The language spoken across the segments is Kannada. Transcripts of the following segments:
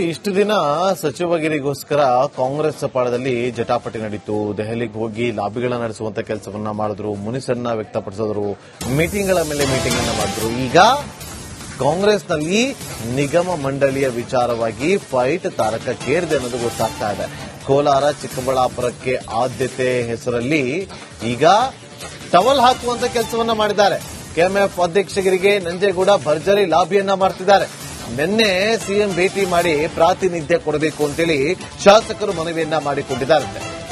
ಇಷ್ಟು ದಿನ ಸಚಿವಗಿರಿಗೋಸ್ಕರ ಕಾಂಗ್ರೆಸ್ ಪಾಳದಲ್ಲಿ ಜಟಾಪಟಿ ನಡೀತು. ದೆಹಲಿಗೆ ಹೋಗಿ ಲಾಬಿಗಳನ್ನ ನಡೆಸುವಂತ ಕೆಲಸವನ್ನ ಮಾಡಿದ್ರು, ಮುನಿಸನ್ನ ವ್ಯಕ್ತಪಡಿಸಿದ್ರು, ಮೀಟಿಂಗ್ಗಳ ಮೇಲೆ ಮೀಟಿಂಗ್ ಅನ್ನ ಮಾಡಿದ್ರು. ಈಗ ಕಾಂಗ್ರೆಸ್ನಲ್ಲಿ ನಿಗಮ ಮಂಡಳಿಯ ವಿಚಾರವಾಗಿ ಫೈಟ್ ತಾರಕಕ್ಕೇರಿದೆ ಅನ್ನೋದು ಗೊತ್ತಾಗ್ತಾ ಇದೆ. ಕೋಲಾರ ಚಿಕ್ಕಬಳ್ಳಾಪುರಕ್ಕೆ ಆದ್ಯತೆ ಹೆಸರಲ್ಲಿ ಈಗ ಟವಲ್ ಹಾಕುವಂತ ಕೆಲಸವನ್ನ ಮಾಡಿದ್ದಾರೆ. ಕೆಎಂಎಫ್ ಅಧ್ಯಕ್ಷಗಿರಿಗೆ ನಂಜೇಗೌಡ ಭರ್ಜರಿ ಲಾಬಿಯನ್ನ ಮಾಡ್ತಿದ್ದಾರೆ. ನಿನ್ನೆ ಸಿಎಂ ಭೇಟಿ ಮಾಡಿ ಪ್ರಾತಿನಿಧ್ಯ ಕೊಡಬೇಕು ಅಂತೇಳಿ ಶಾಸಕರು ಮನವಿಯನ್ನ ಮಾಡಿಕೊಂಡಿದ್ದಾರೆ.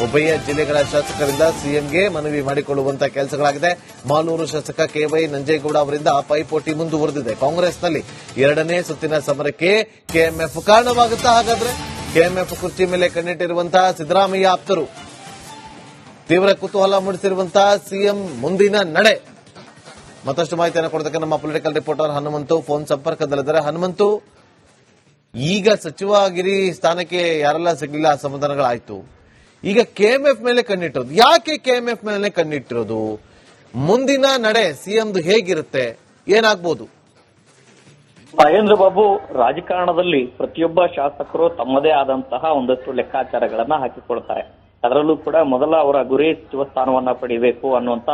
ಉಭಯ ಜಿಲ್ಲೆಗಳ ಶಾಸಕರಿಂದ ಸಿಎಂಗೆ ಮನವಿ ಮಾಡಿಕೊಳ್ಳುವಂತಹ ಕೆಲಸಗಳಾಗಿದೆ. ಮಾಲೂರು ಶಾಸಕ ಕೆವೈ ನಂಜೇಗೌಡ ಅವರಿಂದ ಪೈಪೋಟಿ ಮುಂದುವರೆದಿದೆ. ಕಾಂಗ್ರೆಸ್ನಲ್ಲಿ ಎರಡನೇ ಸುತ್ತಿನ ಸಮರಕ್ಕೆ ಕೆಎಂಎಫ್ ಕಾರಣವಾಗುತ್ತಾ? ಹಾಗಾದ್ರೆ ಕೆಎಂಎಫ್ ಕುರ್ಚಿ ಮೇಲೆ ಕಣ್ಣಿಟ್ಟಿರುವಂತಹ ಸಿದ್ದರಾಮಯ್ಯ ಆಪ್ತರು ತೀವ್ರ ಕುತೂಹಲ ಮೂಡಿಸಿರುವಂತಹ ಸಿಎಂ ಮುಂದಿನ ನಡೆ. ಮತ್ತಷ್ಟು ಮಾಹಿತಿಯನ್ನು ಕೊಡೋದಕ್ಕೆ ನಮ್ಮ ಪೊಲಿಟಿಕಲ್ ರಿಪೋರ್ಟರ್ ಹನುಮಂತು ಫೋನ್ ಸಂಪರ್ಕದಲ್ಲಿದ್ದಾರೆ. ಹನುಮಂತು, ಈಗ ಸಚಿವಗಿರಿ ಸ್ಥಾನಕ್ಕೆ ಯಾರೆಲ್ಲ ಸಿಗಲಿಲ್ಲ ಅಸಮಾಧಾನಗಳಾಯ್ತು. ಈಗ ಕೆಎಂಎಫ್ ಮೇಲೆ ಕಣ್ಣಿಟ್ಟಿರೋದು ಯಾಕೆ? ಕೆಎಂಎಫ್ ಮೇಲೆ ಕಣ್ಣಿಟ್ಟಿರೋದು ಮುಂದಿನ ನಡೆ ಸಿಎಂದು ಹೇಗಿರುತ್ತೆ, ಏನಾಗ್ಬೋದು? ಮಹೇಂದ್ರ ಬಾಬು, ರಾಜಕಾರಣದಲ್ಲಿ ಪ್ರತಿಯೊಬ್ಬ ಶಾಸಕರು ತಮ್ಮದೇ ಆದಂತಹ ಒಂದಷ್ಟು ಲೆಕ್ಕಾಚಾರಗಳನ್ನ ಹಾಕಿಕೊಳ್ತಾರೆ. ಅದರಲ್ಲೂ ಕೂಡ ಮೊದಲ ಅವರ ಗುರಿ ಸಚಿವ ಸ್ಥಾನವನ್ನ ಪಡಿಬೇಕು ಅನ್ನುವಂತ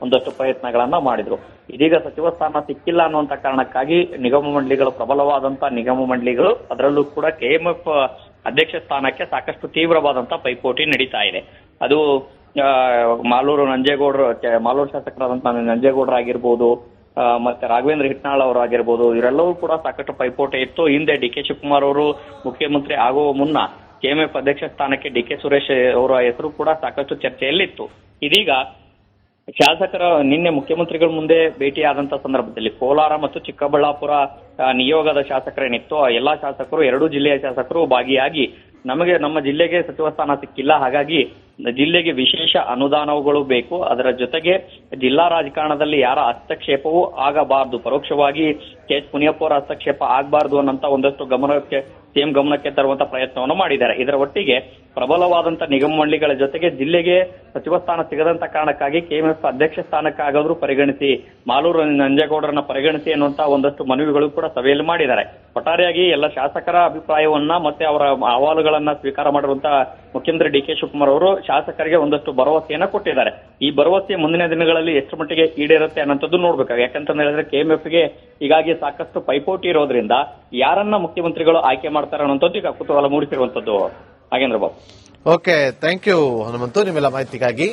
ಒಂದಷ್ಟು ಪ್ರಯತ್ನಗಳನ್ನ ಮಾಡಿದ್ರು. ಇದೀಗ ಸಚಿವ ಸ್ಥಾನ ಸಿಕ್ಕಿಲ್ಲ ಅನ್ನುವಂತ ಕಾರಣಕ್ಕಾಗಿ ನಿಗಮ ಮಂಡಳಿಗಳು, ಪ್ರಬಲವಾದಂತಹ ನಿಗಮ ಮಂಡಳಿಗಳು, ಅದರಲ್ಲೂ ಕೂಡ ಕೆಎಂಎಫ್ ಅಧ್ಯಕ್ಷ ಸ್ಥಾನಕ್ಕೆ ಸಾಕಷ್ಟು ತೀವ್ರವಾದಂತಹ ಪೈಪೋಟಿ ನಡೀತಾ ಇದೆ. ಅದು ಮಾಲೂರು ಶಾಸಕರಾದಂತಹ ನಂಜೇಗೌಡರಾಗಿರ್ಬೋದು, ಮತ್ತೆ ರಾಘವೇಂದ್ರ ಹಿಟ್ನಾಳ್ ಅವರಾಗಿರ್ಬೋದು, ಇವರೆಲ್ಲವೂ ಕೂಡ ಸಾಕಷ್ಟು ಪೈಪೋಟಿ ಇತ್ತು. ಹಿಂದೆ ಡಿಕೆ ಶಿವಕುಮಾರ್ ಅವರು ಮುಖ್ಯಮಂತ್ರಿ ಆಗುವ ಮುನ್ನ ಕೆಎಂಎಫ್ ಅಧ್ಯಕ್ಷ ಸ್ಥಾನಕ್ಕೆ ಡಿಕೆ ಸುರೇಶ್ ಅವರ ಹೆಸರು ಕೂಡ ಸಾಕಷ್ಟು ಚರ್ಚೆಯಲ್ಲಿತ್ತು. ಇದೀಗ ಶಾಸಕರ ನಿನ್ನೆ ಮುಖ್ಯಮಂತ್ರಿಗಳ ಮುಂದೆ ಭೇಟಿಯಾದಂತಹ ಸಂದರ್ಭದಲ್ಲಿ ಕೋಲಾರ ಮತ್ತು ಚಿಕ್ಕಬಳ್ಳಾಪುರ ನಿಯೋಗದ ಶಾಸಕರೇನಿತ್ತು, ಎಲ್ಲಾ ಶಾಸಕರು, ಎರಡೂ ಜಿಲ್ಲೆಯ ಶಾಸಕರು ಭಾಗಿಯಾಗಿ ನಮಗೆ ನಮ್ಮ ಜಿಲ್ಲೆಗೆ ಸಚಿವ ಸ್ಥಾನ ಸಿಕ್ಕಿಲ್ಲ, ಹಾಗಾಗಿ ಜಿಲ್ಲೆಗೆ ವಿಶೇಷ ಅನುದಾನಗಳು ಬೇಕು, ಅದರ ಜೊತೆಗೆ ಜಿಲ್ಲಾ ರಾಜಕಾರಣದಲ್ಲಿ ಯಾರ ಹಸ್ತಕ್ಷೇಪವೂ ಆಗಬಾರದು, ಪರೋಕ್ಷವಾಗಿ ಕೆಎಚ್ ಮುನಿಯಪ್ಪ ಅವರ ಹಸ್ತಕ್ಷೇಪ ಆಗಬಾರದು ಅನ್ನೋಂತ ಒಂದಷ್ಟು ಸಿಎಂ ಗಮನಕ್ಕೆ ತರುವಂತ ಪ್ರಯತ್ನವನ್ನು ಮಾಡಿದ್ದಾರೆ. ಇದರ ಒಟ್ಟಿಗೆ ಪ್ರಬಲವಾದಂತ ನಿಗಮ ಮಂಡಳಿಗಳ ಜೊತೆಗೆ ಜಿಲ್ಲೆಗೆ ಸಚಿವ ಸ್ಥಾನ ಸಿಗದಂತ ಕಾರಣಕ್ಕಾಗಿ ಕೆಎಂಎಫ್ ಅಧ್ಯಕ್ಷ ಸ್ಥಾನಕ್ಕಾಗಾದ್ರೂ ಪರಿಗಣಿಸಿ, ಮಾಲೂರು ನಂಜೇಗೌಡರನ್ನ ಪರಿಗಣಿಸಿ ಅನ್ನುವಂತ ಒಂದಷ್ಟು ಮನವಿಗಳು ಕೂಡ ಸಭೆಯಲ್ಲಿ ಮಾಡಿದ್ದಾರೆ. ಒಟ್ಟಾರೆಯಾಗಿ ಎಲ್ಲ ಶಾಸಕರ ಅಭಿಪ್ರಾಯವನ್ನ ಮತ್ತೆ ಅವರ ಅಹವಾಲುಗಳನ್ನ ಸ್ವೀಕಾರ ಮಾಡಿರುವಂತಹ ಮುಖ್ಯಮಂತ್ರಿ ಡಿಕೆ ಶಿವಕುಮಾರ್ ಅವರು ಶಾಸಕರಿಗೆ ಒಂದಷ್ಟು ಭರವಸೆಯನ್ನ ಕೊಟ್ಟಿದ್ದಾರೆ. ಈ ಭರವಸೆ ಮುಂದಿನ ದಿನಗಳಲ್ಲಿ ಎಷ್ಟು ಮಟ್ಟಿಗೆ ಈಡೇರುತ್ತೆ ಅನ್ನೋಂಥದ್ದು ನೋಡ್ಬೇಕಾಗ. ಯಾಕಂತ ಹೇಳಿದ್ರೆ ಕೆಎಂಎಫ್ಗೆ ಹೀಗಾಗಿ ಸಾಕಷ್ಟು ಪೈಪೋಟಿ ಇರೋದ್ರಿಂದ ಯಾರನ್ನ ಮುಖ್ಯಮಂತ್ರಿಗಳು ಆಯ್ಕೆ ಮಾಡ್ತಾರೆ ಅನ್ನೋಂಥದ್ದು ಈಗ ಕುತೂಹಲ ಮೂಡಿಸಿರುವಂತದ್ದು. Nagendra Babu. Okay, thank you Hanumanthu ನಿಮ್ಮೆಲ್ಲ ಮಾಹಿತಿಗಾಗಿ.